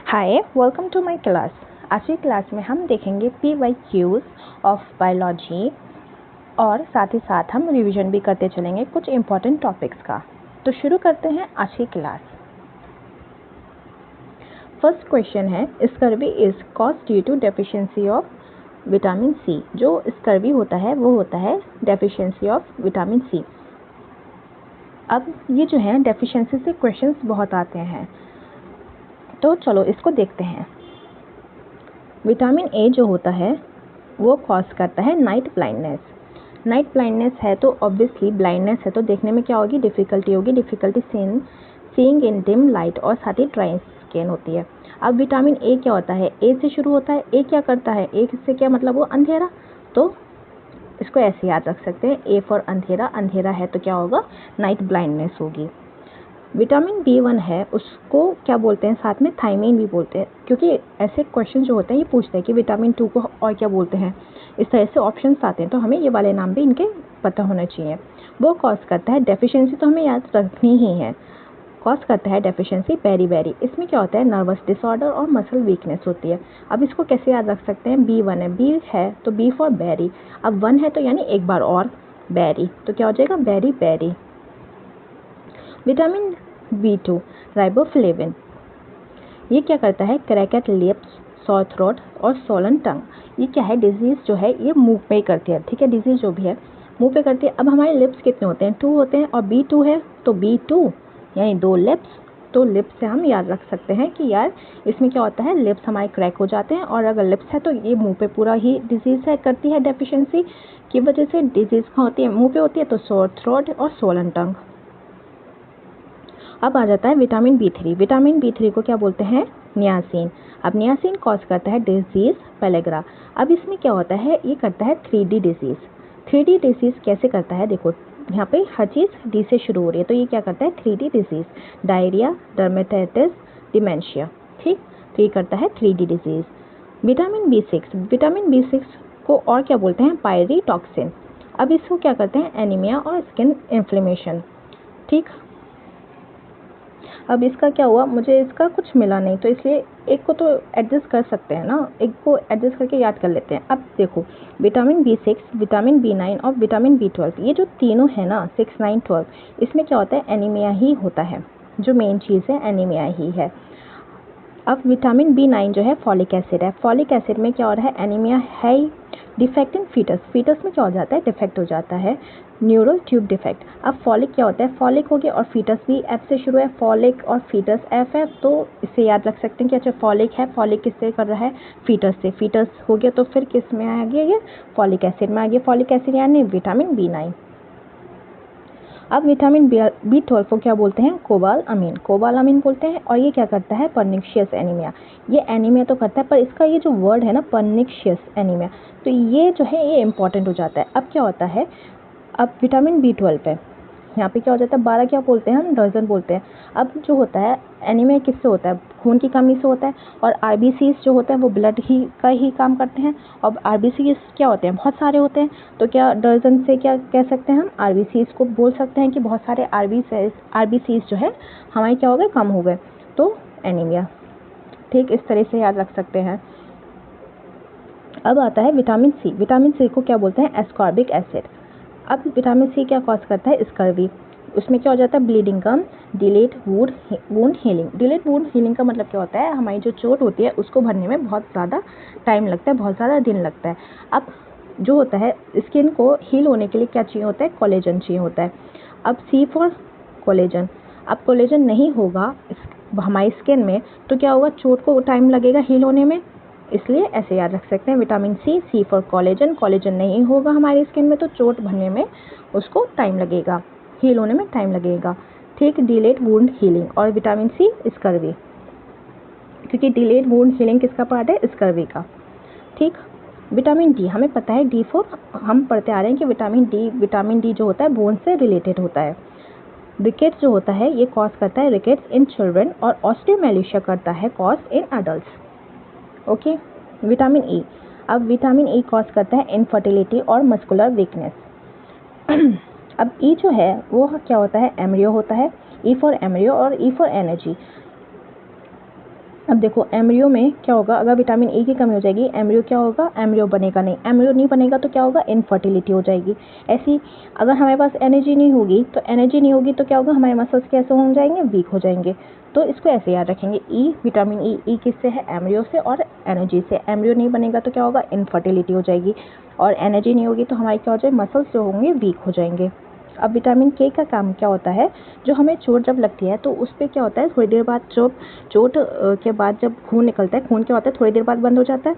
Hi, welcome to my class. आज की class में हम देखेंगे PYQs ऑफ बायोलॉजी और साथ ही साथ हम रिवीजन भी करते चलेंगे कुछ इम्पॉर्टेंट टॉपिक्स का। तो शुरू करते हैं आज की क्लास। फर्स्ट क्वेश्चन है, scurvy is cause due to deficiency of vitamin C. जो स्कर्वी होता है वो होता है डेफिशिएंसी ऑफ विटामिन सी। अब ये जो है डेफिशिएंसी से क्वेश्चंस बहुत आते हैं, तो चलो इसको देखते हैं। विटामिन ए जो होता है वो कॉज करता है नाइट ब्लाइंडनेस। नाइट ब्लाइंडनेस है तो ऑब्वियसली ब्लाइंडनेस है तो देखने में क्या होगी, डिफ़िकल्टी होगी, difficulty seeing in dim light और साथ ही ड्राई स्किन होती है। अब विटामिन ए क्या होता है, ए से शुरू होता है। ए क्या करता है, ए से क्या मतलब वो अंधेरा, तो इसको ऐसे याद रख सकते हैं, ए फॉर अंधेरा, अंधेरा है तो क्या होगा, नाइट ब्लाइंडनेस होगी। विटामिन B1 है उसको क्या बोलते हैं, साथ में थायमीन भी बोलते हैं, क्योंकि ऐसे क्वेश्चन जो होते हैं ये पूछते हैं कि विटामिन 2 को और क्या बोलते हैं। इस तरह से ऑप्शंस आते हैं तो हमें ये वाले नाम भी इनके पता होना चाहिए। वो कॉज करता है डेफिशिएंसी, तो हमें याद रखनी ही है। कॉज करता है डेफिशिएंसी बेरी। इसमें क्या होता है, नर्वस डिसऑर्डर और मसल वीकनेस होती है। अब इसको कैसे याद रख सकते हैं, B1 है, बी है तो बी फॉर बेरी। अब 1 है तो यानी एक बार और बेरी, तो क्या हो जाएगा, बेरी। विटामिन B2 राइबोफ्लेविन, ये क्या करता है, क्रैकेट लिप्स, सॉर थ्रोट और सोलन टंग। ये क्या है, डिजीज़ जो है ये मुंह पे ही करती है, ठीक है, डिजीज़ जो भी है मुंह पे करती है। अब हमारे लिप्स कितने होते हैं, 2 होते हैं, और B2 है तो B2 यानी 2 लिप्स। तो लिप्स से हम याद रख सकते हैं कि यार इसमें क्या होता है, लिप्स हमारे क्रैक हो जाते हैं, और अगर लिप्स है तो ये मुंह पे पूरा ही डिजीज़ है, करती है डेफिशिएंसी की वजह से। डिजीज़ कहाँ होती है, मुंह पे होती है, तो सोर थ्रोट और सोलन टंग। अब आ जाता है विटामिन B3। विटामिन B3 को क्या बोलते हैं, नियासिन। अब नियासिन कॉज करता है डिजीज़ पेलेग्रा। अब इसमें क्या होता है, ये करता है 3D डिजीज़। 3D डिजीज़ कैसे करता है, देखो यहाँ पे हर चीज़ डी से शुरू हो रही है, तो ये क्या करता है, 3D disease, diarrhoea, dermatitis, dementia, ठीक, तो ये करता है 3D डिजीज़। विटामिन B6 को और क्या बोलते हैं, पायरिटॉक्सिन। अब इसको क्या करते हैं, एनीमिया और स्किन इन्फ्लेमेशन, ठीक। अब इसका क्या हुआ, मुझे इसका कुछ मिला नहीं, तो इसलिए एक को तो एडजस्ट कर सकते हैं ना, एक को एडजस्ट करके याद कर लेते हैं। अब देखो, विटामिन B6, विटामिन B9 और विटामिन B12, ये जो तीनों है ना, 6, 9, 12, इसमें क्या होता है, एनीमिया ही होता है। जो मेन चीज़ है एनीमिया ही है। अब विटामिन B9 जो है फॉलिक एसिड है। फॉलिक एसिड में क्या हो रहा है, एनीमिया है ही। डिफेक्ट इन फीटस में क्या हो जाता है, डिफेक्ट हो जाता है, न्यूरल ट्यूब डिफेक्ट। अब फॉलिक क्या होता है, फॉलिक हो गया, और फीटस भी एफ से शुरू है, फॉलिक और फीटस एफ है, तो इससे याद रख सकते हैं कि अच्छा फॉलिक है, फॉलिक किससे कर रहा है, फीटस से। फीटस हो गया तो फिर किस में आ गया, ये फॉलिक एसिड में आ गया। फॉलिक एसिड यानी विटामिन B9। अब विटामिन B12 को क्या बोलते हैं, कोबालामीन बोलते हैं, और ये क्या करता है, परनिशियस एनीमिया। ये एनीमिया तो करता है, पर इसका ये जो वर्ड है ना, परनिशियस एनीमिया, तो ये जो है ये इंपॉर्टेंट हो जाता है। अब क्या होता है, अब विटामिन B12 पे यहाँ पे क्या हो जाता है, 12 क्या बोलते हैं हम, दर्जन बोलते हैं। अब जो होता है एनीमिया किससे होता है, खून की कमी से होता है, और RBCs जो होते हैं वो ब्लड ही का ही काम करते हैं। और RBCs क्या होते हैं, बहुत सारे होते हैं, तो क्या दर्जन से क्या कह सकते हैं हम, RBCs को बोल सकते हैं कि बहुत सारे RBCs जो है हमारे क्या हो गए, कम हो गए, तो एनीमिया, ठीक, इस तरह से याद रख सकते हैं। अब आता है विटामिन सी। विटामिन सी को क्या बोलते हैं, एस्कॉर्बिक एसिड। अब विटामिन सी क्या कॉज करता है, स्कर्वी। उसमें क्या हो जाता है, ब्लीडिंग कम, delayed wound healing. Delayed wound healing का मतलब क्या होता है, हमारी जो चोट होती है उसको भरने में बहुत ज़्यादा टाइम लगता है, बहुत ज़्यादा दिन लगता है। अब जो होता है स्किन को हील होने के लिए क्या चाहिए होता है, कोलेजन चाहिए होता है। अब सी फॉर कोलेजन। अब कोलेजन नहीं होगा हमारी स्किन में तो क्या होगा, चोट को टाइम लगेगा हील होने में, इसलिए ऐसे याद रख सकते हैं, vitamin C for collagen. Collagen नहीं होगा हमारी स्किन में तो चोट भरने में उसको टाइम लगेगा, हील होने में टाइम लगेगा, ठीक। डिलेड वुंड हीलिंग, और विटामिन सी स्कर्वी, क्योंकि डिलेड वुंड हीलिंग किसका पार्ट है, स्कर्वी का, ठीक। विटामिन डी, हमें पता है डी फॉर, हम पढ़ते आ रहे हैं कि विटामिन डी जो होता है बोन से रिलेटेड होता है। रिकेट्स जो होता है ये कॉज करता है रिकेट्स इन चिल्ड्रन, और ऑस्टियोमेलेशिया करता है cause in adults, okay. Vitamin E, अब विटामिन ई कॉज करता है इनफर्टिलिटी और मस्कुलर वीकनेस। अब ई जो है वो क्या होता है, एम्ब्रियो होता है, ई फॉर एम्ब्रियो और ई फॉर एनर्जी। अब देखो एम्ब्रियो में क्या होगा, अगर विटामिन ए की कमी हो जाएगी एम्ब्रियो क्या होगा, एम्ब्रियो बनेगा नहीं, एम्ब्रियो नहीं बनेगा तो क्या होगा, इनफर्टिलिटी हो जाएगी। ऐसी अगर हमारे पास एनर्जी नहीं होगी तो क्या होगा, हमारे मसल्स कैसे हो जाएंगे, वीक हो जाएंगे। तो इसको ऐसे याद रखेंगे, ई विटामिन ई किससे है, एम्ब्रियो से और एनर्जी से। एम्ब्रियो नहीं बनेगा तो क्या होगा, इनफर्टिलिटी हो जाएगी, और एनर्जी नहीं होगी तो हमारी क्या हो जाए, मसल्स जो होंगे वीक हो जाएंगे। अब विटामिन के का काम क्या होता है, जो हमें चोट जब लगती है तो उस पर क्या होता है, थोड़ी देर बाद चोट के बाद जब खून निकलता है, खून क्या होता है थोड़ी देर बाद बंद हो जाता है।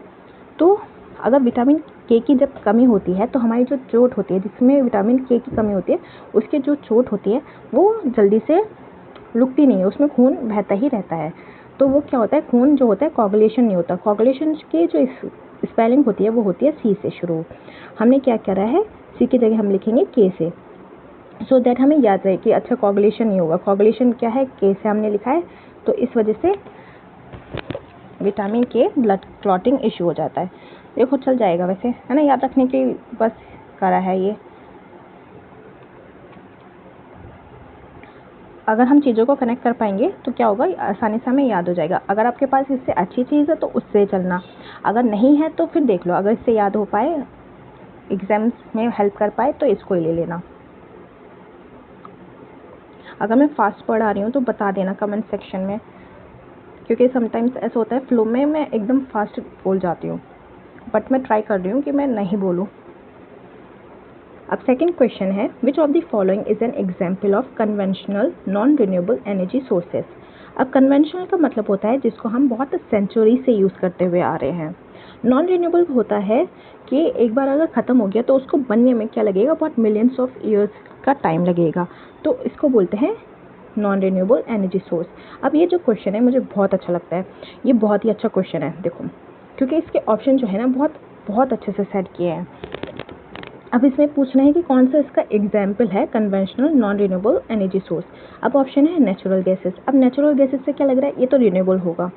तो अगर विटामिन के की जब कमी होती है तो हमारी जो चोट होती है जिसमें विटामिन के की कमी होती है, उसकी जो चोट होती है वो जल्दी से रुकती नहीं है, उसमें खून बहता ही रहता है। तो वो क्या होता है, खून जो होता है कोगुलेशन नहीं होता, कोगुलेशन की जो स्पेलिंग होती है वो होती है सी से शुरू। हमने क्या करा है, सी की जगह हम लिखेंगे के से, सो दैट हमें याद रहे कि अच्छा कोगुलेशन नहीं होगा, कोगुलेशन क्या है, के से हमने लिखा है, तो इस वजह से विटामिन के ब्लड क्लॉटिंग इशू हो जाता है। देखो चल जाएगा वैसे, है ना, याद रखने की बस करा है ये। अगर हम चीज़ों को कनेक्ट कर पाएंगे तो क्या होगा, आसानी से हमें याद हो जाएगा। अगर आपके पास इससे अच्छी चीज़ है तो उससे चलना, अगर नहीं है तो फिर देख लो, अगर इससे याद हो पाए, एग्जाम्स में हेल्प कर पाए तो इसको ही ले लेना। अगर मैं फास्ट पढ़ा रही हूँ तो बता देना कमेंट सेक्शन में, क्योंकि समटाइम्स ऐसा होता है फ्लो में मैं एकदम फास्ट बोल जाती हूँ, बट मैं ट्राई कर रही हूँ कि मैं नहीं बोलूँ। अब सेकंड क्वेश्चन है, विच of the following is an example of conventional non renewable energy sources. अब कन्वेंशनल का मतलब होता है जिसको हम बहुत सेंचुरी से यूज़ करते हुए आ रहे हैं। नॉन रिन्यूएबल होता है कि एक बार अगर ख़त्म हो गया तो उसको बनने में क्या लगेगा, बहुत मिलियंस ऑफ ईयर्स का टाइम लगेगा, तो इसको बोलते हैं नॉन रिन्यूएबल एनर्जी सोर्स। अब ये जो क्वेश्चन है मुझे बहुत अच्छा लगता है, ये बहुत ही अच्छा क्वेश्चन है देखो, क्योंकि इसके ऑप्शन जो है ना बहुत अच्छे से सेट किए हैं। अब इसमें पूछना है कि कौन सा इसका एग्जाम्पल है conventional non renewable energy source. अब ऑप्शन है नेचुरल गैसेस। अब नेचुरल गैसेस से क्या लग रहा है, ये तो रिन्यूएबल होगा।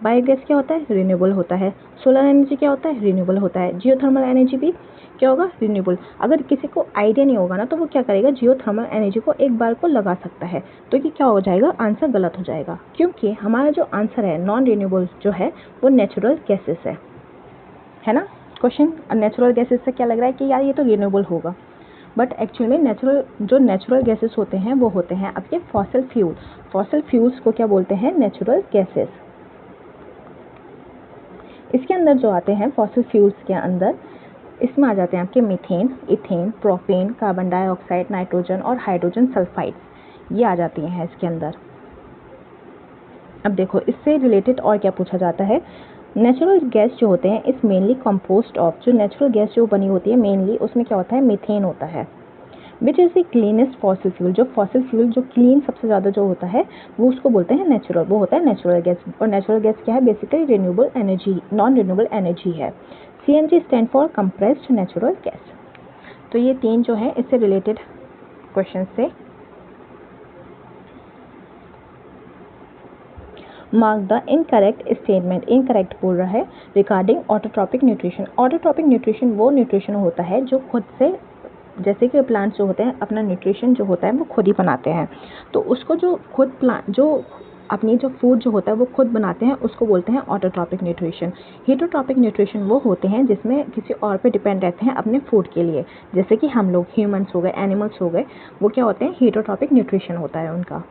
बायोगैस क्या होता है, रिन्यूएबल होता है। सोलर एनर्जी क्या होता है, रिन्यूएबल होता है। जियोथर्मल एनर्जी भी क्या होगा, रिन्यूएबल। अगर किसी को आइडिया नहीं होगा ना तो वो क्या करेगा, जियोथर्मल एनर्जी को एक बार को लगा सकता है, तो ये क्या हो जाएगा, आंसर गलत हो जाएगा, क्योंकि हमारा जो आंसर है नॉन रिन्यूएबल जो है वो नेचुरल गैसेस है ना। क्वेश्चन नेचुरल गैसेस से क्या लग रहा है कि यार ये तो रिन्यूएबल होगा, बट एक्चुअल में नेचुरल गैसेस होते हैं वो होते हैं आपके फॉसिल फ्यूल। फॉसिल फ्यूल्स को क्या बोलते हैं, नेचुरल गैसेस। इसके अंदर जो आते हैं फॉसिल फ्यूल्स के अंदर, इसमें आ जाते हैं आपके methane, ethane, propane, carbon dioxide, nitrogen और हाइड्रोजन सल्फाइड, ये आ जाती हैं इसके अंदर। अब देखो इससे रिलेटेड और क्या पूछा जाता है, नेचुरल गैस जो होते हैं इस मेनली कंपोस्ट ऑफ, जो नेचुरल गैस जो बनी होती है मेनली उसमें क्या होता है, मीथेन होता है। Which is the cleanest fossil fuel, जो फॉसिल फ्यूल जो क्लीन सबसे ज़्यादा जो होता है वो उसको बोलते हैं नेचुरल, वो होता है नेचुरल गैस। और नेचुरल गैस क्या है, basically renewable energy, non renewable energy है। CNG stand for compressed natural gas. तो ये तीन जो है इससे रिलेटेड क्वेश्चन से। Mark the incorrect statement, incorrect बोल रहा है regarding autotrophic nutrition. Autotrophic nutrition वो न्यूट्रिशन होता है जो खुद से, जैसे कि प्लांट्स जो होते हैं अपना न्यूट्रिशन जो होता है वो खुद ही बनाते हैं, तो उसको जो खुद प्लांट जो अपनी जो फूड जो होता है वो खुद बनाते हैं उसको बोलते हैं ऑटोट्रॉपिक न्यूट्रिशन। हेटरोट्रॉपिक न्यूट्रिशन वो होते हैं जिसमें किसी और पे डिपेंड रहते हैं अपने फूड के लिए, जैसे कि हम लोग, ह्यूमंस हो गए, एनिमल्स हो गए, वो क्या होते हैं, हेटरोट्रॉपिक न्यूट्रिशन होता है उनका।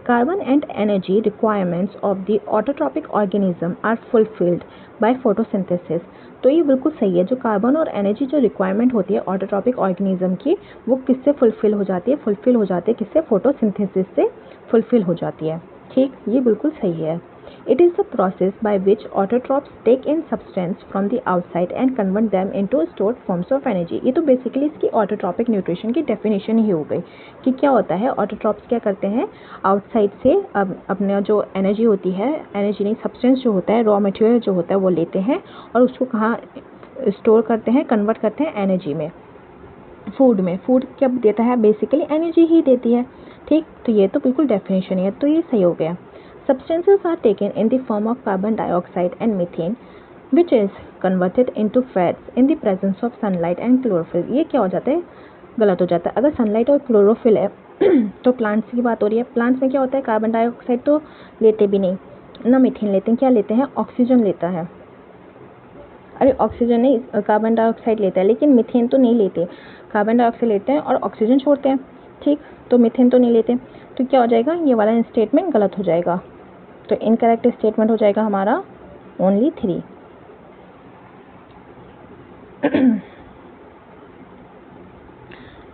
Carbon and energy requirements of the autotrophic organism are fulfilled by photosynthesis। तो ये बिल्कुल सही है, जो कार्बन और एनर्जी जो रिक्वायरमेंट होती है ऑटोट्रॉपिक ऑर्गेनिज्म की, वो किससे फुलफिल हो जाती है, किससे, फोटोसिंथेसिस से फुलफिल हो जाती है। ठीक, ये बिल्कुल सही है। It is the process by which autotrophs take in substance from the outside and convert them into stored forms of energy। ये तो बेसिकली इसकी ऑटोट्रॉपिक न्यूट्रिशन की डेफिनेशन ही हो गई कि क्या होता है, ऑटोट्रॉप्स क्या करते हैं, आउटसाइड से अपना जो एनर्जी होती है, एनर्जी नहीं सब्सटेंस जो होता है, रॉ मटेरियल जो होता है वो लेते हैं और उसको कहाँ स्टोर करते हैं, कन्वर्ट करते हैं एनर्जी में, फूड में। फूड क्या देता है, बेसिकली एनर्जी ही देती है। ठीक, तो ये तो बिल्कुल डेफिनेशन है, तो ये सही हो गया। Substances are taken in the form of carbon dioxide and methane, which is converted into fats in the presence of sunlight and chlorophyll। ये क्या हो जाता है, गलत हो जाता है। अगर सनलाइट और क्लोरोफिल है तो प्लांट्स की बात हो रही है, प्लांट्स में क्या होता है, कार्बन डाइऑक्साइड तो लेते भी नहीं, ना मीथेन लेते हैं, क्या लेते हैं, ऑक्सीजन लेता है। अरे ऑक्सीजन नहीं, कार्बन डाइऑक्साइड लेता है, लेकिन मीथेन तो नहीं लेते। कार्बन डाइऑक्साइड लेते हैं और ऑक्सीजन छोड़ते हैं, ठीक, तो मीथेन तो नहीं लेते। तो क्या हो जाएगा, ये वाला स्टेटमेंट गलत हो जाएगा। तो इनकरेक्ट स्टेटमेंट हो जाएगा हमारा ओनली 3।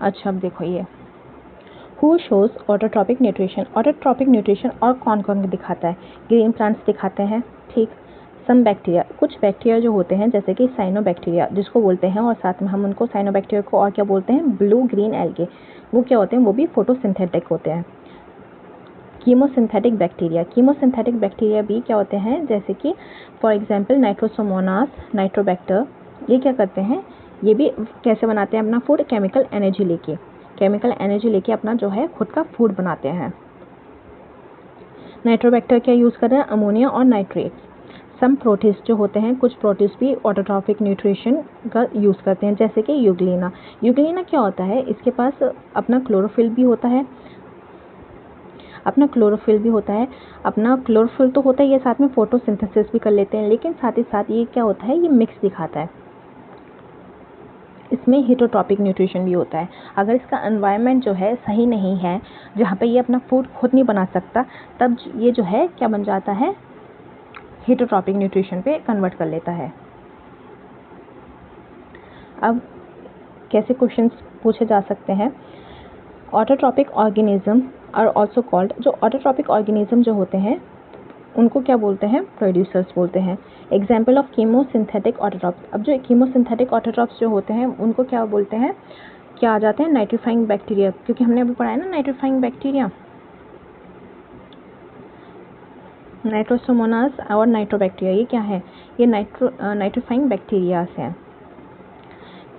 अच्छा अब देखो ये who shows autotrophic nutrition. Autotrophic nutrition और कौन कौन दिखाता है, ग्रीन प्लांट्स दिखाते हैं, ठीक। सम बैक्टीरिया, कुछ बैक्टीरिया जो होते हैं जैसे कि साइनोबैक्टीरिया जिसको बोलते हैं, और साथ में हम उनको साइनोबैक्टीरिया को और क्या बोलते हैं, ब्लू ग्रीन एल्गे, वो क्या होते हैं, वो भी फोटोसिंथेटिक होते हैं। कीमोसिंथेटिक बैक्टीरिया, कीमोसिंथेटिक बैक्टीरिया भी क्या होते हैं, जैसे कि फॉर एग्जांपल नाइट्रोसोमोनास, नाइट्रोबैक्टर, ये क्या करते हैं, ये भी कैसे बनाते हैं अपना फूड, केमिकल एनर्जी लेके, केमिकल एनर्जी लेके अपना जो है खुद का फूड बनाते हैं। नाइट्रोबैक्टर क्या यूज़ कर रहे हैं, अमोनिया और नाइट्रेट्स। सम प्रोटिस्ट जो होते हैं, कुछ प्रोटिस्ट भी ऑटोट्रॉपिक न्यूट्रिशन का यूज़ करते हैं, जैसे कि यूग्लिना। यूग्लिना क्या होता है, इसके पास अपना क्लोरोफिल भी होता है, अपना क्लोरोफिल भी होता है, अपना क्लोरोफिल तो होता ही है, साथ में फोटोसिंथेसिस भी कर लेते हैं, लेकिन साथ ही साथ ये क्या होता है, ये मिक्स दिखाता है, इसमें हेटरोट्रॉपिक न्यूट्रिशन भी होता है। अगर इसका एनवायरनमेंट जो है सही नहीं है, जहाँ पे ये अपना फूड खुद नहीं बना सकता, तब ये जो है क्या बन जाता है, हेटरोट्रॉपिक न्यूट्रिशन पे कन्वर्ट कर लेता है। अब कैसे क्वेश्चंस पूछे जा सकते हैं, autotrophic organism are also called, जो ऑटोट्रॉपिक ऑर्गेनिज्म जो होते हैं उनको क्या बोलते हैं, प्रोड्यूसर्स बोलते हैं। एग्जाम्पल ऑफ कीमोसिंथेटिक ऑटोट्रॉप्स, अब जो कीमोसिंथेटिक ऑटोट्रॉप्स जो होते हैं उनको क्या बोलते हैं, क्या आ जाते हैं, नाइट्रीफाइंग बैक्टीरिया, क्योंकि हमने अभी पढ़ा है ना नाइट्रीफाइंग बैक्टीरिया, नाइट्रोसोमोनास और नाइट्रोबैक्टीरिया, ये क्या है, ये नाइट्रीफाइंग बैक्टीरियाज हैं।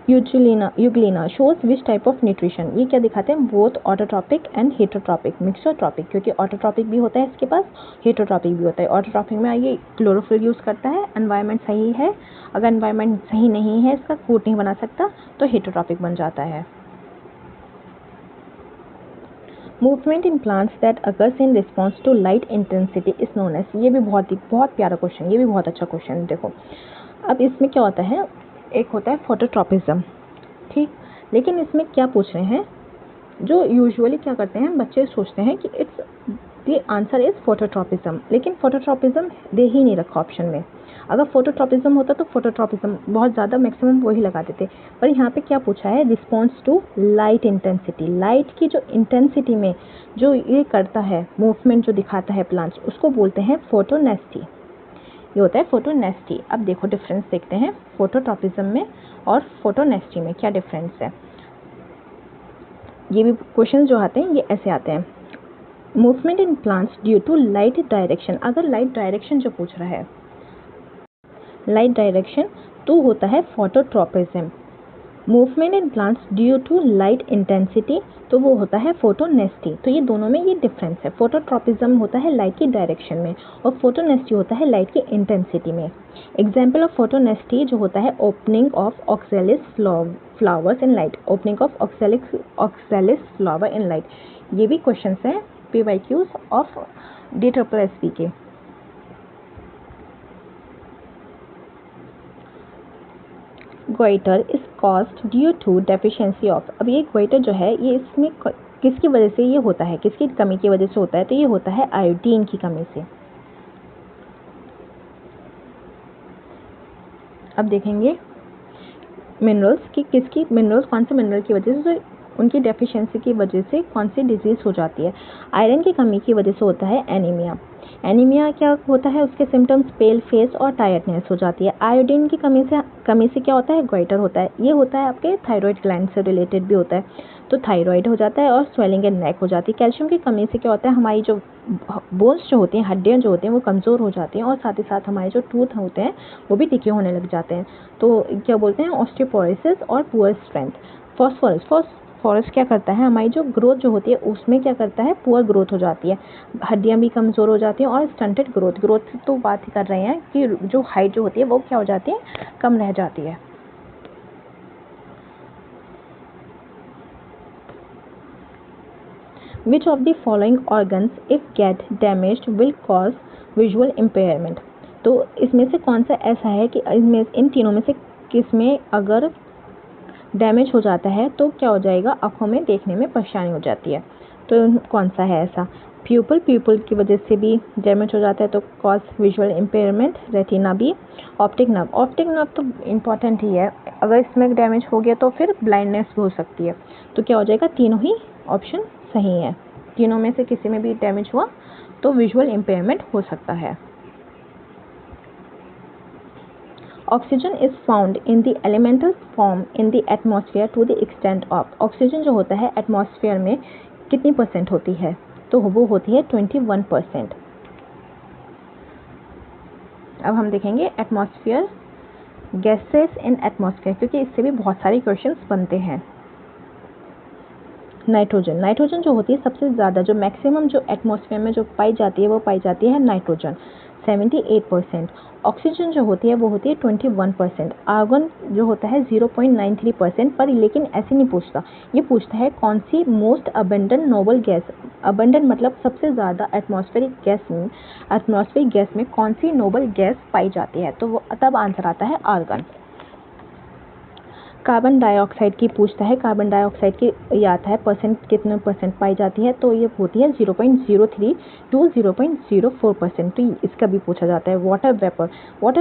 Euglena shows which type of nutrition, ये क्या दिखाते हैं, both autotrophic and heterotrophic, mixotrophic, क्योंकि ऑटोट्रॉपिक भी होता है इसके पास, हेटरोट्रॉपिक भी होता है। ऑटोट्रॉपिक में ये क्लोरोफिल यूज़ करता है, एनवायरनमेंट सही है, अगर एनवायरनमेंट सही नहीं है, इसका फूड नहीं बना सकता, तो हेटरोट्रॉपिक बन जाता है। Movement in plants that occurs in response to light intensity is known as, ये भी बहुत प्यारा क्वेश्चन, ये भी बहुत अच्छा क्वेश्चन है। देखो अब इसमें क्या होता है, एक होता है फोटोट्रॉपिज्म, ठीक, लेकिन इसमें क्या पूछ रहे हैं, जो यूजुअली क्या करते हैं बच्चे सोचते हैं कि it's the answer is phototropism, लेकिन फोटोट्रॉपिज्म दे ही नहीं रखा ऑप्शन में। अगर फोटोट्रॉपिज्म होता तो फोटोट्रॉपिज्म बहुत ज़्यादा मैक्सिमम वही लगा देते, पर यहाँ पे क्या पूछा है, response to light intensity, light की जो इंटेंसिटी में जो ये करता है मूवमेंट जो दिखाता है प्लांट्स, उसको बोलते हैं फोटोनेस्टी, ये होता है फोटोनेस्टी। अब देखो डिफरेंस देखते हैं फोटोट्रॉपिज्म में और फोटोनेस्टी में क्या डिफरेंस है। ये भी क्वेश्चन जो आते हैं ये ऐसे आते हैं, movement in plants due to light direction, अगर लाइट डायरेक्शन जो पूछ रहा है, लाइट डायरेक्शन तो होता है phototropism. Movement in plants due to light intensity तो वो होता है फोटोनेस्टी। तो ये दोनों में ये डिफरेंस है, फोटोट्रॉपिज्म होता है लाइट की डायरेक्शन में और फोटोनेस्टी होता है लाइट की इंटेंसिटी में। एग्जाम्पल ऑफ फोटोनेस्टी जो होता है opening of oxalis flowers in light, opening of oxalis flower in light, ये भी क्वेश्चन हैं PYQs ऑफ DSSB के। Goitre is caused due to deficiency of, अब ये गोइटर जो है ये इसमें किसकी वजह से ये होता है, किसकी कमी की वजह से होता है, तो ये होता है आयोडीन की कमी से। अब देखेंगे मिनरल्स की, किसकी मिनरल्स, कौन से मिनरल की वजह से उनकी डेफिशिएंसी की वजह से कौन सी डिजीज़ हो जाती है। आयरन की कमी की वजह से होता है एनीमिया। एनीमिया क्या होता है, उसके सिम्टम्स पेल फेस और टायर्डनेस हो जाती है। आयोडीन की कमी से क्या होता है, गोइटर होता है। ये होता है आपके थायराइड ग्लैंड से रिलेटेड भी होता है, तो थायराइड हो जाता है और स्वेलिंग इन नेक हो जाती है। कैल्शियम की कमी से क्या होता है, हमारी जो बोन्स जो होती हैं, हड्डियाँ जो होती हैं वो कमज़ोर हो जाती हैं और साथ ही साथ हमारे जो टूथ होते हैं वो भी तीखे होने लग जाते हैं। तो क्या बोलते हैं, ऑस्टियोपोरोसिस और पुअर स्ट्रेंथ। फॉस्फोरस क्या करता है, हमारी जो ग्रोथ जो होती है उसमें क्या करता है, पुअर ग्रोथ हो जाती है, हड्डियाँ भी कमज़ोर हो जाती हैं और स्टंटेड ग्रोथ तो बात ही कर रहे हैं कि जो हाइट जो होती है वो क्या हो जाती है, कम रह जाती है। Which of the following organs if get damaged will cause visual impairment. तो इसमें से कौन सा ऐसा है कि इन तीनों में से किस में अगर डैमेज हो जाता है तो क्या हो जाएगा, आँखों में देखने में परेशानी हो जाती है। तो कौन सा है ऐसा? प्यूपल की वजह से भी डैमेज हो जाता है तो कॉज विजुअल इम्पेयरमेंट। रेटिना भी। ऑप्टिक नर्व तो इम्पॉर्टेंट ही है, अगर इसमें डैमेज हो गया तो फिर ब्लाइंडनेस भी हो सकती है। तो क्या हो जाएगा, तीनों ही ऑप्शन सही है। तीनों में से किसी में भी डैमेज हुआ तो विजुअल इम्पेयरमेंट हो सकता है। Oxygen is found in the elemental form in the atmosphere to the extent of. Oxygen जो होता है एटमॉस्फेयर में कितनी % होती है? तो वो होती है 21%। अब हम देखेंगे एटमॉस्फेयर, गैसेस इन एटमॉस्फेयर, क्योंकि इससे भी बहुत सारे क्वेश्चंस बनते हैं। नाइट्रोजन जो होती है सबसे ज़्यादा, जो मैक्सिमम जो एटमॉस्फेयर में जो पाई जाती है वो पाई जाती है नाइट्रोजन 78%। ऑक्सीजन जो होती है वो होती है 21%। आर्गन जो होता है 0.93%। पर लेकिन ऐसे नहीं पूछता, ये पूछता है कौन सी most abundant noble gas. Abundant मतलब सबसे ज़्यादा एटमॉस्फेरिक गैस में कौन सी नोबल गैस पाई जाती है, तो वो तब आंसर आता है आर्गन। कार्बन डाइऑक्साइड की पूछता है, कार्बन डाइऑक्साइड की ये आता है कितने % पाई जाती है, तो ये होती है 0.03 टू 0.04%। तो इसका भी पूछा जाता है। वाटर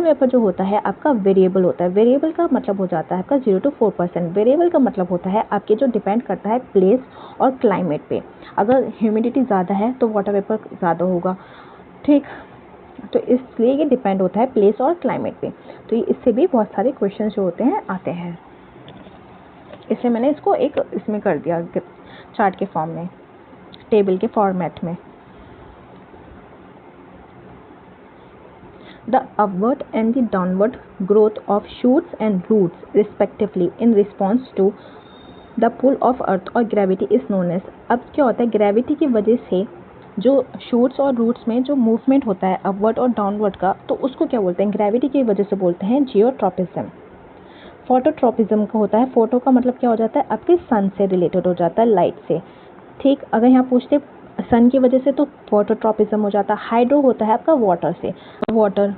वेपर जो होता है आपका वेरिएबल होता है। वेरिएबल का मतलब हो जाता है आपका 0 to 4%। वेरिएबल का मतलब होता है आपके जो डिपेंड करता है प्लेस और क्लाइमेट पे। अगर ह्यूमिडिटी ज़्यादा है तो वाटर वेपर ज़्यादा होगा, ठीक। तो इसलिए ये डिपेंड होता है प्लेस और क्लाइमेट पे। तो इससे भी बहुत सारे क्वेश्चन जो होते हैं आते हैं, इसलिए मैंने इसको एक इसमें कर दिया चार्ट के फॉर्म में, टेबल के फॉर्मेट में। The upward and the downward growth of shoots and roots respectively in response to the pull of earth और ग्रेविटी इज नोन एज। अब क्या होता है, ग्रेविटी की वजह से जो शूट्स और रूट्स में जो मूवमेंट होता है अपवर्ड और डाउनवर्ड का, तो उसको क्या बोलते हैं, ग्रेविटी की वजह से बोलते हैं जियोट्रॉपिज्म। फोटोट्रॉपिज्म का होता है, फोटो का मतलब क्या हो जाता है, आपके सन से रिलेटेड हो जाता है, लाइट से, ठीक। अगर यहाँ पूछते सन की वजह से तो फोटोट्रॉपिज्म हो जाता है। हाइड्रो होता है आपका वाटर से, वाटर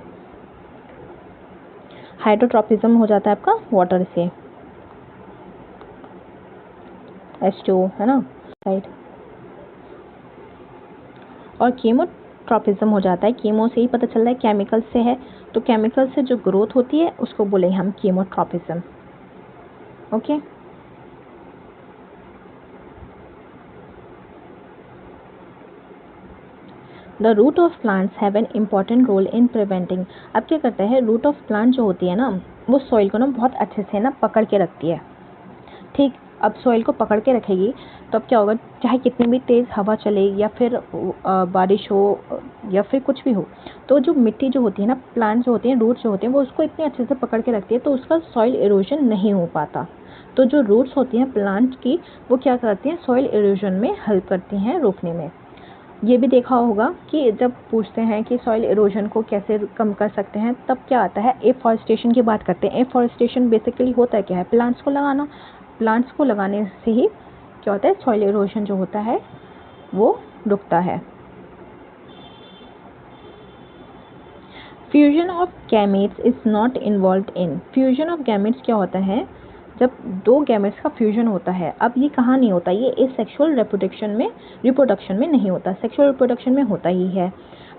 हाइड्रोट्रॉपिज्म हो जाता है आपका वाटर से, H2O है ना, राइट। और कीमोट्रॉपिज्म हो जाता है, कीमो से ही पता चल रहा है केमिकल से है, तो केमिकल से जो ग्रोथ होती है उसको बोले हम chemotropism. Okay. The root of plants have an important role in preventing. अब क्या करता है, रूट ऑफ प्लांट जो होती है ना वो सॉइल को ना बहुत अच्छे से ना पकड़ के रखती है, ठीक। अब सॉइल को पकड़ के रखेगी तो अब क्या होगा, चाहे कितनी भी तेज़ हवा चले या फिर बारिश हो या फिर कुछ भी हो, तो जो मिट्टी जो होती है ना, प्लांट जो होते हैं, रूट्स जो होते हैं, वो उसको इतने अच्छे से पकड़ के रखती है तो उसका सॉइल इरोजन नहीं हो पाता। तो जो रूट्स होती हैं प्लांट की वो क्या करती हैं, सॉइल इरोजन में हेल्प करती हैं रोकने में। ये भी देखा होगा कि जब पूछते हैं कि सॉइल इरोजन को कैसे कम कर सकते हैं, तब क्या आता है, एफॉरेस्टेशन की बात करते हैं। एफॉरेस्टेशन बेसिकली होता है क्या है, प्लांट्स को लगाना। प्लांट्स को लगाने से ही क्या होता है, सॉइल इरोजन जो होता है वो रुकता है। Fusion of gametes is not involved in. Fusion of gametes क्या होता है, जब दो गैमेट्स का फ्यूजन होता है। अब ये कहाँ नहीं होता, ये एसेक्सुअल रिप्रोडक्शन में नहीं होता, सेक्सुअल रिप्रोडक्शन में होता ही है,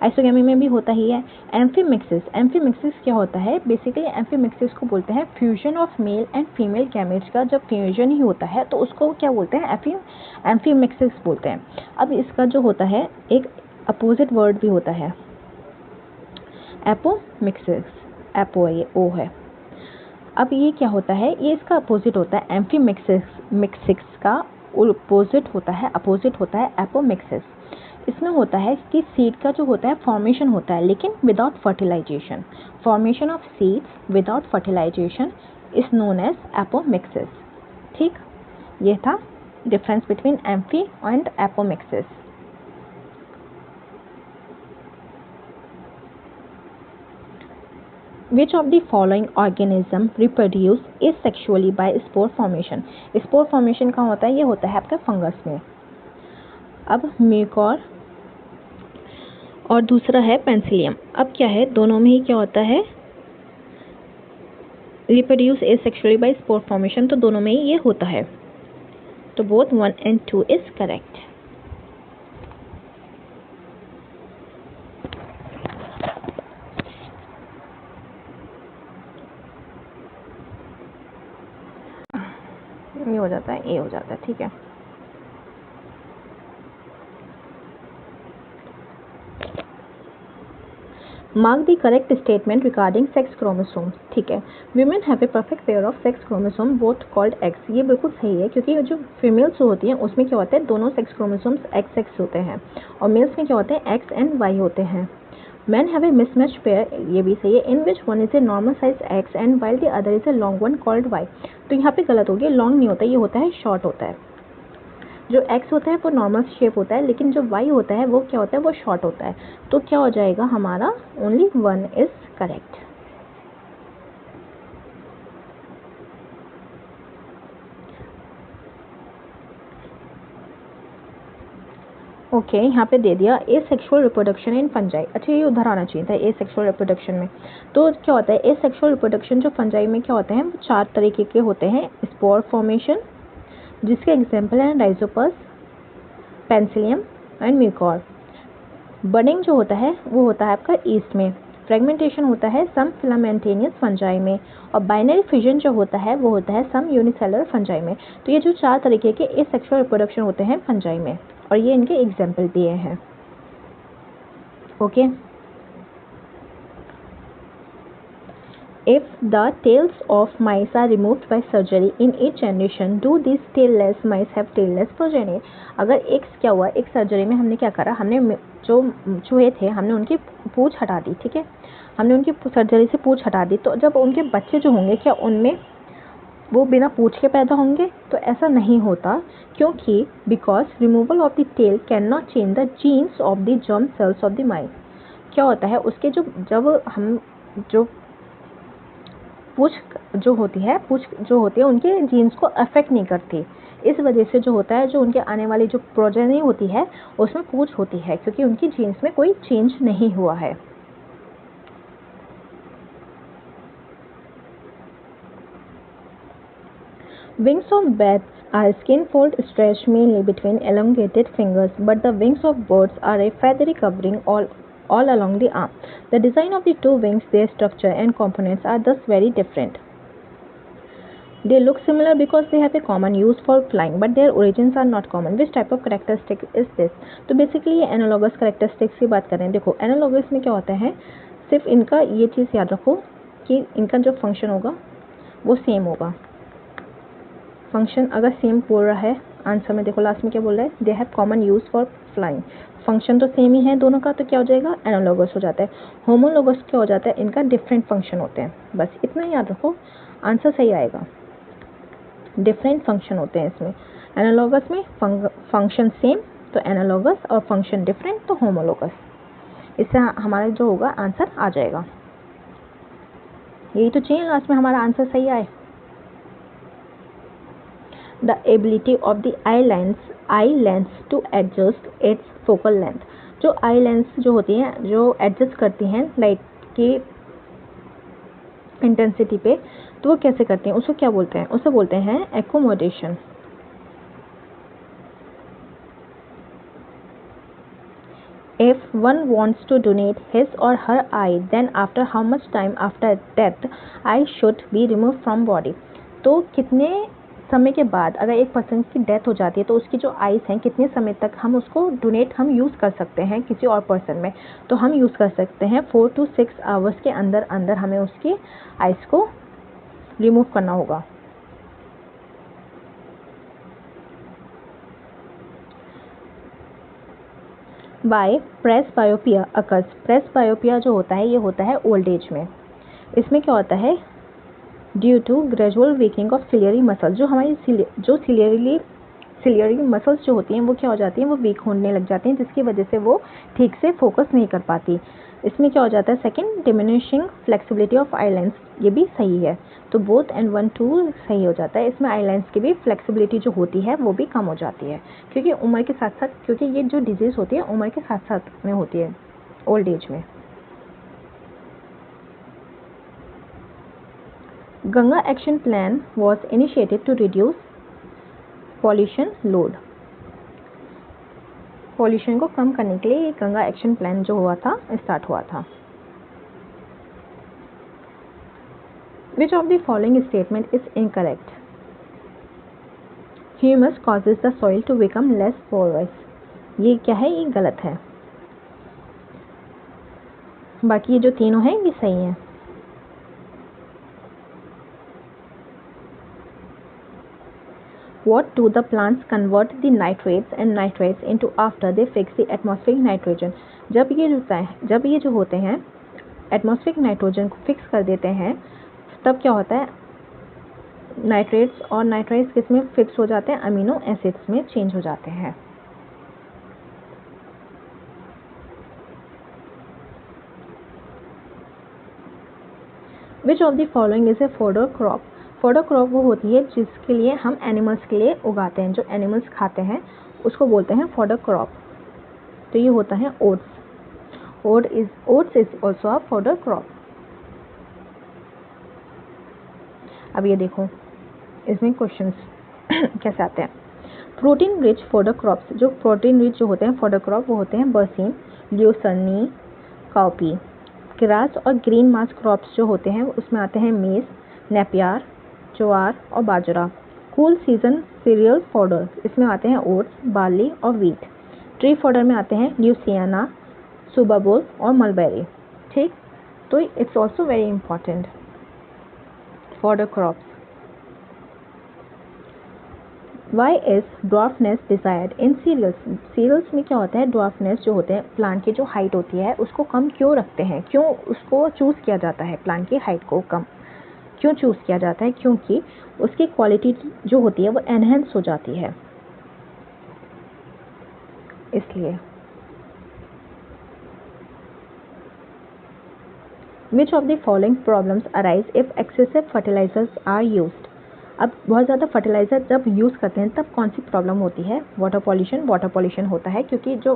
आइसोगैमी में भी होता ही है। एम्फीमिक्सिस क्या होता है, बेसिकली एम्फीमिक्सिस को बोलते हैं fusion of male and female gametes का जब फ्यूजन ही होता है तो उसको क्या बोलते हैं, एम्फीमिक्सिस बोलते हैं। अब इसका जो होता है एक अपोजिट वर्ड भी होता है, एपोमिक्सिस, एपो ये ओ है। अब ये क्या होता है, ये इसका अपोजिट होता है, एम्फीमिक्सिस का अपोजिट होता है एपोमिक्सिस। इसमें होता है कि सीड का जो होता है फॉर्मेशन होता है लेकिन without fertilisation. Formation of seeds without fertilisation is known as apomixis, ठीक। ये था difference between amphi and apomixis. Which of the following organism reproduce asexually by spore formation? Spore formation कहाँ होता है, ये होता है आपका फंगस में। अब म्यूकोर और दूसरा है पेंसिलियम। अब क्या है, दोनों में ही क्या होता है, reproduce asexually by spore formation, तो दोनों में ही ये होता है। तो बोथ 1 and 2 इज करेक्ट। ये हो जाता है, ए हो जाता है, ठीक है। Mark the correct statement regarding sex chromosome, ठीक है। Women have a perfect pair of sex chromosome both called x, ये बिल्कुल सही है, क्योंकि जो फीमेल्स होती हैं उसमें क्या होता है, दोनों सेक्स क्रोमोसोम्स एक्स एक्स होते हैं, और मेल्स में क्या होते हैं, एक्स एंड वाई होते हैं। Man have a mismatch pair, ये भी सही है, in which one is a normal size X and while the other is a long one called Y. तो यहाँ पे गलत हो गया, लॉन्ग नहीं होता, ये होता है शॉर्ट होता है। जो एक्स होता है वो नॉर्मल शेप होता है, लेकिन जो वाई होता है वो क्या होता है, वो शॉर्ट होता है। तो क्या हो जाएगा हमारा, ओनली 1 इज करेक्ट। ओके, यहाँ पे दे दिया ए सेक्सुअल रिप्रोडक्शन इन फंजाई। अच्छा, ये उधर आना चाहिए था, ए सेक्सुअल रिप्रोडक्शन में। तो क्या होता है, ए सेक्सुअल रिप्रोडक्शन जो फंजाई में क्या होते हैं, वो 4 तरीके के होते हैं। स्पोर फॉर्मेशन, जिसके एग्जाम्पल हैं Rhizopus, penicillium and mucor. Budding जो होता है वो होता है आपका ईस्ट में। फ्रेगमेंटेशन होता है सम फिलामेंटेनियस फंजाई में, और बाइनरी फिजन जो होता है वो होता है सम यूनिसेलुलर फंजाई में। तो ये जो 4 तरीके के एसेक्सुअल रिप्रोडक्शन होते हैं फंजाई में, और ये इनके एग्जाम्पल दिए हैं। Okay, if the tails of mice are removed by surgery in each generation, do these tailless mice have tailless progeny? अगर एक क्या हुआ, एक सर्जरी में हमने क्या करा, हमने जो चूहे थे हमने उनकी पूंछ हटा दी, ठीक है, हमने उनकी सर्जरी से पूंछ हटा दी। तो जब उनके बच्चे जो होंगे, क्या उनमें वो बिना पूंछ के पैदा होंगे? तो ऐसा नहीं होता, क्योंकि because removal of the tail can not change the genes of the germ cells of the mice. क्या होता है, उसके जब हम जो पूंछ जो होती है उनके जीन्स को अफेक्ट नहीं करती। इस वजह से जो होता है, जो उनके आने वाली जो प्रोजेनी होती है उसमें पूंछ होती है, क्योंकि उनकी जीन्स में कोई चेंज नहीं हुआ है। Wings of bats are skin-fold stretched mainly between elongated fingers, but the wings of birds are a feathery covering all along the arm. The design of the two wings, their structure and components are thus very different. They look similar because they have a common use for flying, but their origins are not common. Which type of characteristic is this? तो basically ये analogous characteristics की बात कर रहे हैं। देखो, analogous में क्या होता है, सिर्फ इनका ये चीज़ याद रखो कि इनका जो फंक्शन होगा वो सेम होगा। फंक्शन अगर सेम बोल रहा है, आंसर में देखो लास्ट में क्या बोल रहा है, they have common use for flying. Function तो सेम ही है दोनों का, तो क्या हो जाएगा, एनालॉगस हो जाता है। होमोलॉगस क्या हो जाता है, इनका डिफरेंट फंक्शन होते हैं। बस इतना याद रखो, आंसर सही आएगा। डिफरेंट फंक्शन होते हैं इसमें। एनालॉगस में फंक्शन सेम तो एनालॉगस, और फंक्शन डिफरेंट तो होमोलॉगस। इससे हमारा जो होगा आंसर आ जाएगा। यही तो चाहिए लास्ट में हमारा आंसर सही आए। The ability of the eye lens to adjust its focal length। जो आई लेंस जो होती हैं, जो एडजस्ट करती हैं लाइट की इंटेंसिटी पे, तो वो कैसे करती हैं, उसको क्या बोलते हैं, उसे बोलते हैं accommodation. If one wants to donate his or her eye, then after how much time after death eye should be removed from body? तो कितने समय के बाद अगर एक पर्सन की डेथ हो जाती है तो उसकी जो आइज़ हैं कितने समय तक हम उसको डोनेट हम यूज़ कर सकते हैं किसी और पर्सन में? तो हम यूज़ कर सकते हैं 4 to 6 आवर्स के अंदर अंदर हमें उसकी आइज़ को रिमूव करना होगा। Bye presbyopia occurs. प्रेसबायोपिया जो होता है ये होता है ओल्ड एज में। इसमें क्या होता है, due to gradual weakening of ciliary muscles. जो हमारी सिलियरी मसल्स जो होती हैं वो क्या हो जाती हैं, वो वीक होने लग जाती हैं, जिसकी वजह से वो ठीक से फोकस नहीं कर पाती। इसमें क्या हो जाता है, second diminishing flexibility of eye lens, ये भी सही है। तो बोथ एंड 1 2 सही हो जाता है। इसमें आई लेंस की भी फ्लेक्सिबिलिटी जो होती है वो भी कम हो जाती है, क्योंकि उम्र के साथ साथ, क्योंकि ये जो डिजीज़ होती है उम्र के साथ साथ में होती है। ओल्ड एज में। Ganga action plan was initiated to reduce pollution load. Pollution को कम करने के लिए ये गंगा एक्शन प्लान जो हुआ था स्टार्ट हुआ था। Which of the following statement is incorrect? Humus causes the soil to become less porous. ये क्या है? ये गलत है। बाकी ये जो तीनों हैं ये सही हैं। What do the plants convert the nitrates into after they fix the atmospheric nitrogen? जब ये जो होते हैं एटमॉस्फेरिक नाइट्रोजन को फिक्स कर देते हैं तब क्या होता है? नाइट्रेट्स और नाइट्राइट्स किस में फिक्स हो जाते हैं? अमीनो एसिड्स में चेंज हो जाते हैं। Which of the following is a fodder crop? Fodder crop वो होती है जिसके लिए हम एनिमल्स के लिए उगाते हैं, जो एनिमल्स खाते हैं उसको बोलते हैं फॉडर क्रॉप। तो ये होता है oats. Oats is also a fodder crop. अब ये देखो इसमें क्वेश्चंस कैसे आते हैं। प्रोटीन रिच फॉडर क्रॉप्स, जो प्रोटीन रिच जो होते हैं फॉडर क्रॉप वो होते हैं बरसीम, ल्यूसर्नी, काउपी। ग्रास और ग्रीन मास क्रॉप्स जो होते हैं उसमें आते हैं मेज, नेपियर, ज्वार और बाजरा। कूल सीजन सीरियल फॉडर, इसमें आते हैं ओट्स, बार्ली और व्हीट। ट्री फॉडर में आते हैं ल्यूसियाना, सुबाबोल और मलबेरी। ठीक, तो it's also very important fodder crops. Why is dwarfness desired in cereals? Cereals में क्या होता है? ड्वार्फनेस जो होते हैं प्लांट की जो हाइट होती है उसको कम क्यों रखते हैं? क्यों उसको चूज़ किया जाता है? प्लांट की हाइट को कम क्यों चूज़ किया जाता है? क्योंकि उसकी क्वालिटी जो होती है वो एनहेंस हो जाती है, इसलिए। Which of the following problems arise if excessive fertilisers are used? अब बहुत ज़्यादा फर्टिलाइज़र जब यूज़ करते हैं तब कौन सी प्रॉब्लम होती है? वाटर पॉल्यूशन होता है, क्योंकि जो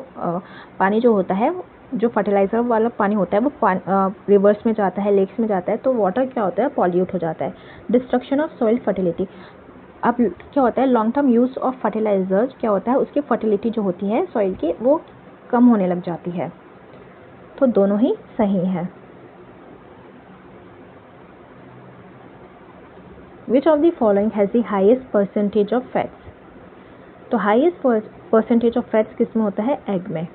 पानी जो होता है, जो फर्टिलाइज़र वाला पानी होता है वो रिवर्स में जाता है, लेक्स में जाता है, तो वाटर क्या होता है? पॉल्यूट हो जाता है। डिस्ट्रक्शन ऑफ सॉइल फर्टिलिटी, अब क्या होता है? Long term use of fertilisers क्या होता है? उसकी फर्टिलिटी जो होती है सॉइल की वो कम होने लग जाती है। तो दोनों ही सही हैं। Which of the following has the highest percentage of fats? तो highest percentage of fats किस में होता है? एग में।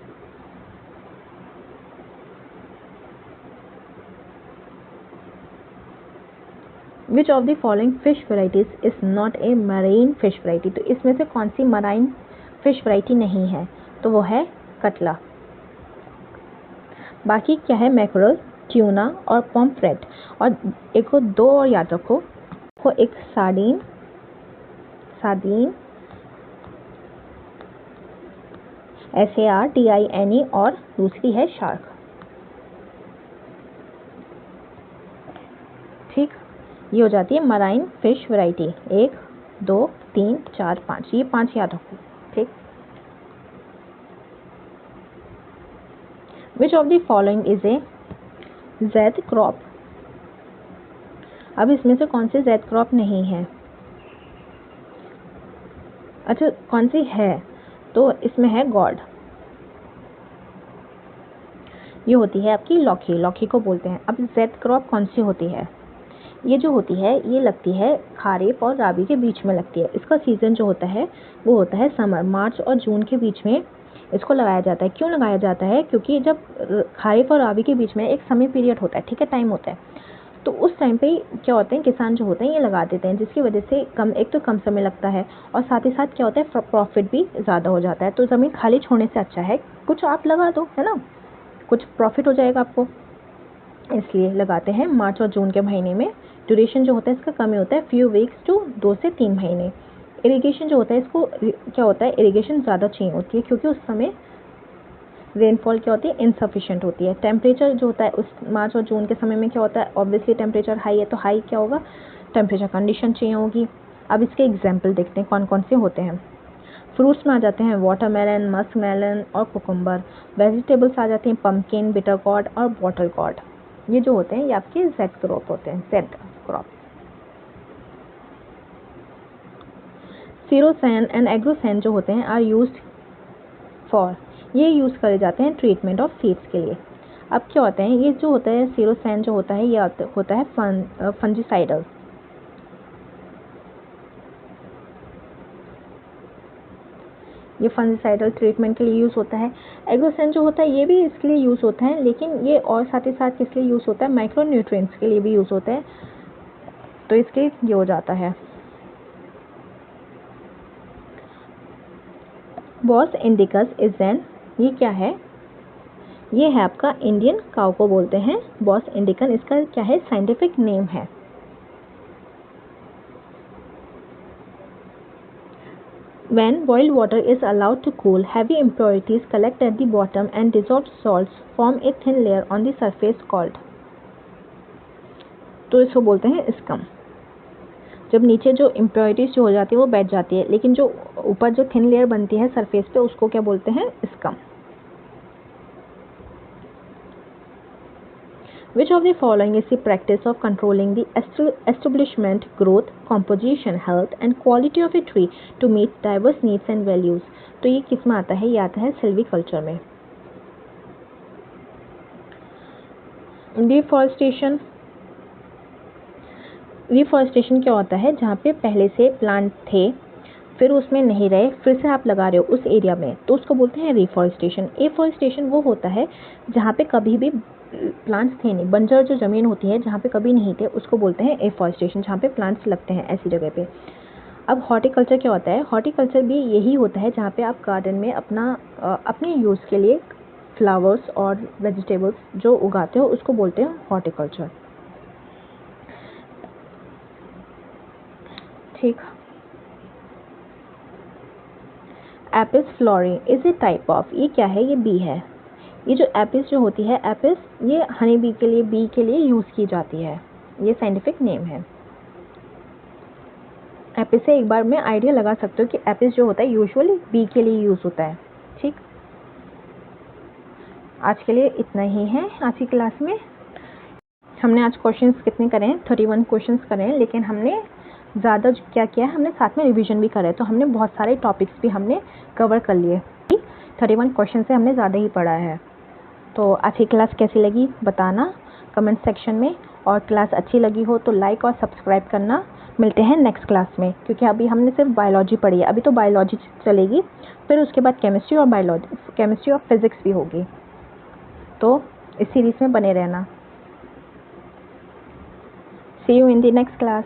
Which of the following fish varieties is not a marine fish variety? तो इसमें से कौन सी मराइन फिश वैरायटी नहीं है? तो वो है कटला। बाकी क्या है? मैकरल, ट्यूना और पॉम्फ्रेट। और एक को दो और याद रखो, एक सार्डीन SARDINE और दूसरी है शार्क। ठीक, ये हो जाती है मराइन फिश वैरायटी। 1 2 3 4 5, ये 5 याद रखो। ठीक। विच of the following is a zaid crop? अब इसमें से कौन सी ज़ैद क्रॉप नहीं है? अच्छा, कौन सी है? तो इसमें है गॉड। ये होती है आपकी लौकी को बोलते हैं। अब ज़ैद क्रॉप कौन सी होती है? ये जो होती है ये लगती है खारिफ और राबी के बीच में लगती है। इसका सीज़न जो होता है वो होता है समर, मार्च और जून के बीच में इसको लगाया जाता है। क्यों लगाया जाता है? क्योंकि जब खारिफ और राबी के बीच में एक समय पीरियड होता है, ठीक है, टाइम होता है, तो उस टाइम पे क्या होते हैं, किसान जो होते हैं ये लगा देते हैं, जिसकी वजह से एक तो कम समय लगता है और साथ ही साथ क्या होता है, प्रॉफिट भी ज़्यादा हो जाता है। तो ज़मीन खाली छोड़ने से अच्छा है कुछ आप लगा दो, है ना, कुछ प्रॉफिट हो जाएगा आपको, इसलिए लगाते हैं मार्च और जून के महीने में। ड्यूरेशन जो होता है इसका कम ही होता है, फ्यू वीक्स टू 2 से 3 महीने। इरिगेशन जो होता है इसको क्या होता है, इरिगेशन ज़्यादा चाहिए होती है क्योंकि उस समय रेनफॉल क्या होती है, इनसफिशिएंट होती है। टेम्परेचर जो होता है उस मार्च और जून के समय में क्या होता है, ऑब्वियसली टेम्परेचर हाई है तो हाई क्या होगा, टेम्परेचर कंडीशन चाहिए होगी। अब इसके एग्जाम्पल देखते हैं कौन कौन से होते हैं। फ्रूट्स में आ जाते हैं वाटरमेलन, मस्कमेलन और कुकुम्बर। वेजिटेबल्स आ जाते हैं पम्पकिन, बिटर गॉर्ड और बॉटल गॉर्ड। ये जो होते हैं ये आपके जेड क्रॉप होते हैं, जेड क्रॉप। सीरोसैन एंड एग्रोसैन जो होते हैं आर यूज्ड फॉर, ये यूज़ करे जाते हैं ट्रीटमेंट ऑफ सीड्स के लिए। अब क्या होते हैं ये जो होता है सीरोसैन जो होता है ये होता है फंजीसाइडल। ये फंजीसाइडल ट्रीटमेंट के लिए यूज़ होता है। एग्रोसैन जो होता है ये भी इसके लिए यूज़ होता है, लेकिन ये और साथ ही साथ किस लिए यूज़ होता है, माइक्रो न्यूट्रिएंट्स के लिए भी यूज़ होता है, तो इसके ये हो जाता है। बॉस इंडिकस इज एन, ये क्या है, ये है आपका इंडियन काऊ को बोलते हैं बॉस इंडिकन, इसका क्या है साइंटिफिक नेम है। When boiled water is allowed to cool, heavy impurities collect at the bottom and dissolved salts form a thin layer on the surface called, तो इसको बोलते हैं स्कम। जब नीचे जो इम्प्योरिटीज जो हो जाती है वो बैठ जाती है, लेकिन जो ऊपर जो थिन लेयर बनती है सरफेस पे उसको क्या बोलते हैं, scum. Which of the following is the practice of controlling the establishment, growth, composition, health and quality of a tree to meet diverse needs and values? तो ये किस में आता है, ये आता है सिल्वीकल्चर में। डिफॉरेस्टेशन, रिफॉरेस्टेशन क्या होता है, जहाँ पे पहले से प्लांट थे फिर उसमें नहीं रहे फिर से आप लगा रहे हो उस एरिया में, तो उसको बोलते हैं रिफॉरेस्टेशन। एफॉरेस्टेशन वो होता है जहाँ पे कभी भी प्लांट्स थे नहीं, बंजर जो ज़मीन होती है जहाँ पे कभी नहीं थे उसको बोलते हैं एफॉरेस्टेशन, जहाँ पे प्लांट्स लगते हैं ऐसी जगह पे। अब हॉर्टिकल्चर क्या होता है, हॉर्टिकल्चर भी यही होता है जहाँ पे आप गार्डन में अपने यूज़ के लिए फ्लावर्स और वेजिटेबल्स जो उगाते हो उसको बोलते हैं हॉर्टिकल्चर। ठीक। Apis florea is a type of, ये क्या है, ये बी है। ये जो एपिस जो होती है, एपिस ये हनी बी के लिए, बी के लिए यूज़ की जाती है, ये साइंटिफिक नेम है। एपिस से एक बार में आइडिया लगा सकते हो कि एपिस जो होता है यूजुअली बी के लिए यूज़ होता है। ठीक, आज के लिए इतना ही है। आज की क्लास में हमने आज क्वेश्चंस कितने करें हैं, 31 क्वेश्चंस करें हैं, लेकिन हमने ज़्यादा क्या किया है, हमने साथ में रिवीजन भी करा है, तो हमने बहुत सारे टॉपिक्स भी हमने कवर कर लिए। 31 क्वेश्चन से हमने ज़्यादा ही पढ़ा है। तो आज की क्लास कैसी लगी बताना कमेंट सेक्शन में, और क्लास अच्छी लगी हो तो लाइक और सब्सक्राइब करना। मिलते हैं नेक्स्ट क्लास में, क्योंकि अभी हमने सिर्फ बायोलॉजी पढ़ी है, अभी तो बायोलॉजी चलेगी, फिर उसके बाद केमिस्ट्री और फिज़िक्स भी होगी। तो इस सीरीज़ में बने रहना। See you in the next class.